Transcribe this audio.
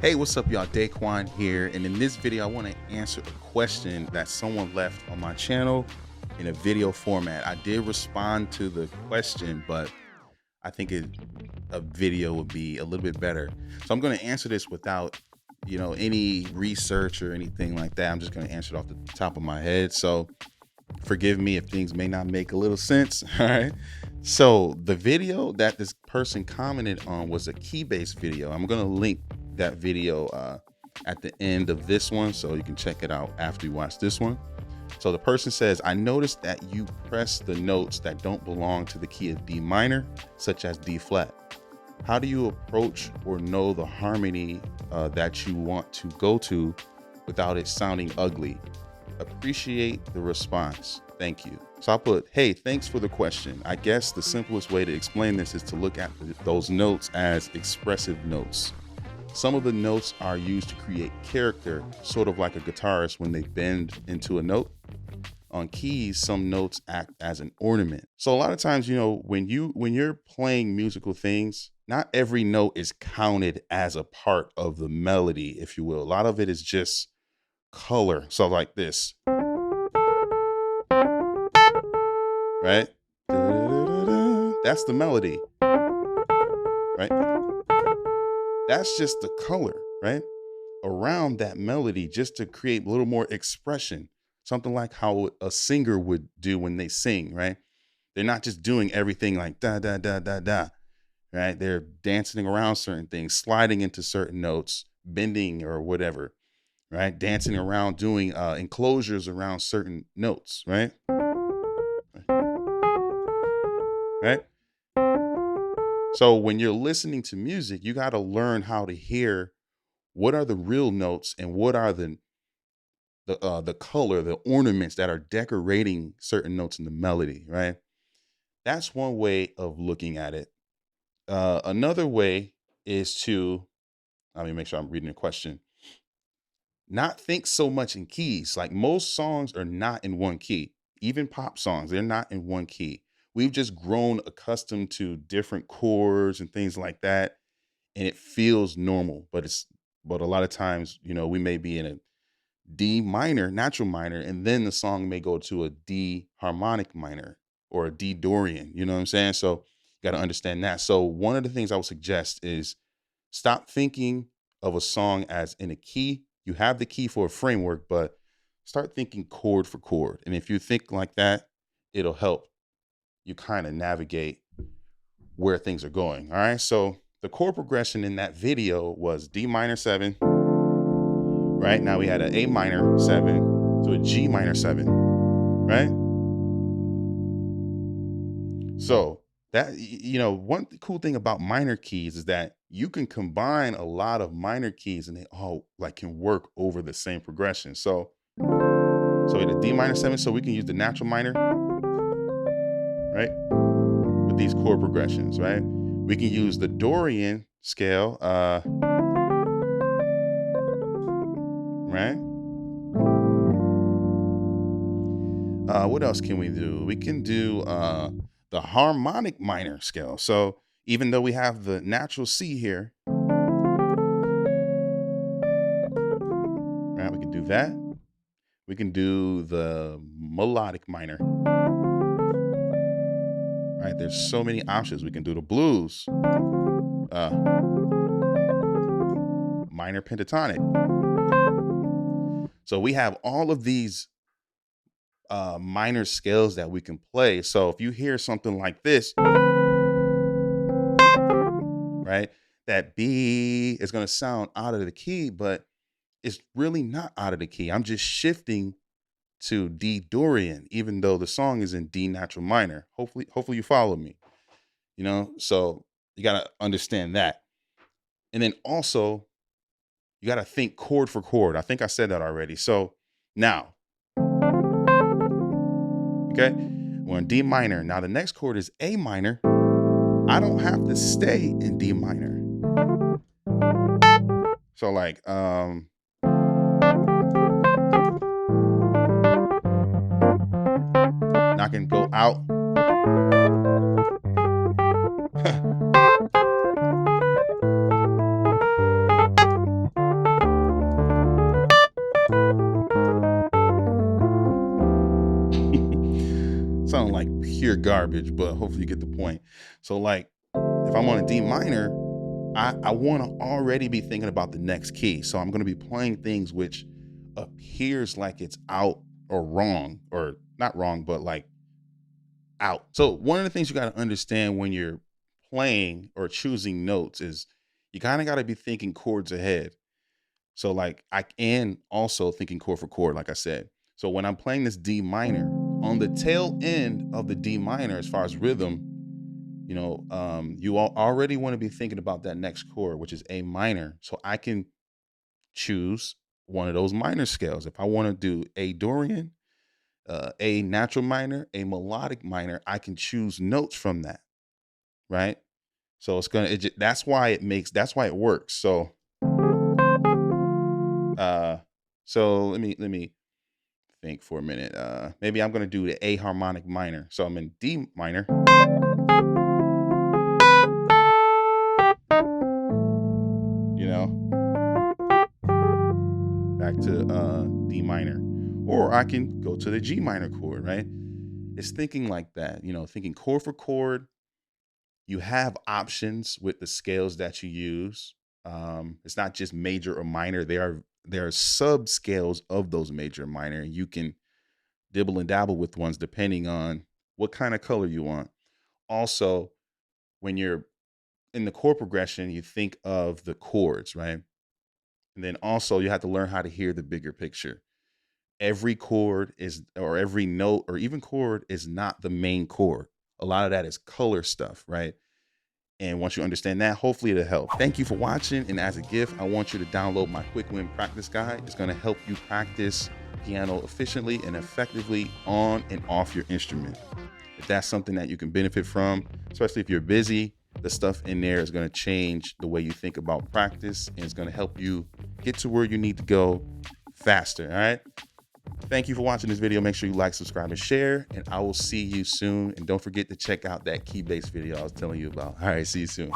Hey, what's up, y'all? Deyquan here, and in this video, I want to answer a question that someone left on my channel in a video format. I did respond to the question, but I think a video would be a little bit better. So I'm going to answer this without, any research or anything like that. I'm just going to answer it off the top of my head. So forgive me if things may not make a little sense. All right. So the video that this person commented on was a key-based video. I'm going to link that video at the end of this one, so you can check it out after you watch this one. So the person says, I noticed that you press the notes that don't belong to the key of D minor, such as D flat. How do you approach or know the harmony that you want to go to without it sounding ugly? Appreciate the response. Thank you. So I put, hey, thanks for the question. I guess the simplest way to explain this is to look at those notes as expressive notes. Some of the notes are used to create character, sort of like a guitarist when they bend into a note. On keys, some notes act as an ornament. So a lot of times, when you're playing musical things, not every note is counted as a part of the melody, if you will. A lot of it is just color. So like this, right? That's the melody, right? That's just the color, right? Around that melody, just to create a little more expression. Something like how a singer would do when they sing, right? They're not just doing everything like da, da, da, da, da, right? They're dancing around certain things, sliding into certain notes, bending or whatever, right? Dancing around, doing enclosures around certain notes, right? Right? So when you're listening to music, you got to learn how to hear what are the real notes and what are the color, the ornaments that are decorating certain notes in the melody, right? That's one way of looking at it. Another way is to, let me make sure I'm reading the question, not think so much in keys. Like most songs are not in one key. Even pop songs, they're not in one key. We've just grown accustomed to different chords and things like that, and it feels normal. But a lot of times, we may be in a D minor, natural minor, and then the song may go to a D harmonic minor or a D Dorian. You know what I'm saying? So you got to understand that. So one of the things I would suggest is stop thinking of a song as in a key. You have the key for a framework, but start thinking chord for chord. And if you think like that, it'll help you kind of navigate where things are going. All right. So the chord progression in that video was D minor 7. Right now we had an A minor 7 to a G minor 7. Right. So that, one cool thing about minor keys is that you can combine a lot of minor keys and they all can work over the same progression. So we had a D minor 7, so we can use the natural minor, right? With these chord progressions, right? We can use the Dorian scale, right? What else can we do? We can do the harmonic minor scale. So even though we have the natural C here, right? We can do that. We can do the melodic minor. Right? There's so many options. We can do the blues, minor pentatonic. So we have all of these minor scales that we can play. So if you hear something like this, right, that B is going to sound out of the key, but it's really not out of the key. I'm just shifting to D Dorian, even though the song is in D natural minor. Hopefully you follow me, so you got to understand that. And then also you got to think chord for chord. I think I said that already. So now, okay, we're in D minor. Now the next chord is A minor. I don't have to stay in D minor. So I can go out. pure garbage, but hopefully you get the point. So like if I'm on a D minor, I want to already be thinking about the next key. So I'm going to be playing things which appears like it's out or wrong, or not wrong, but like out. So one of the things you got to understand when you're playing or choosing notes is you kind of got to be thinking chords ahead. So like and also thinking chord for chord, like I said. So when I'm playing this D minor, on the tail end of the D minor, as far as rhythm, you know, you already want to be thinking about that next chord, which is A minor. So I can choose one of those minor scales. If I want to do A Dorian, A natural minor, A melodic minor, I can choose notes from that, right? So it's gonna. That's why it works. So, let me think for a minute. Maybe I'm gonna do the A harmonic minor. So I'm in D minor. You know, back to D minor, or I can go to the G minor chord, right? It's thinking like that, you know, thinking chord for chord. You have options with the scales that you use. It's not just major or minor. There are sub scales of those major and minor, and you can dibble and dabble with ones depending on what kind of color you want. Also, when you're in the chord progression, you think of the chords, right? And then also you have to learn how to hear the bigger picture. Every chord is, or every note or even chord is not the main chord. A lot of that is color stuff, right? And once you understand that, hopefully it'll help. Thank you for watching. And as a gift, I want you to download my quick win practice guide. It's going to help you practice piano efficiently and effectively on and off your instrument. If that's something that you can benefit from, especially if you're busy, the stuff in there is going to change the way you think about practice, and it's going to help you get to where you need to go faster. All right. Thank you for watching this video. Make sure you like, subscribe, and share, and I will see you soon. And don't forget to check out that key bass video I was telling you about. All right, see you soon.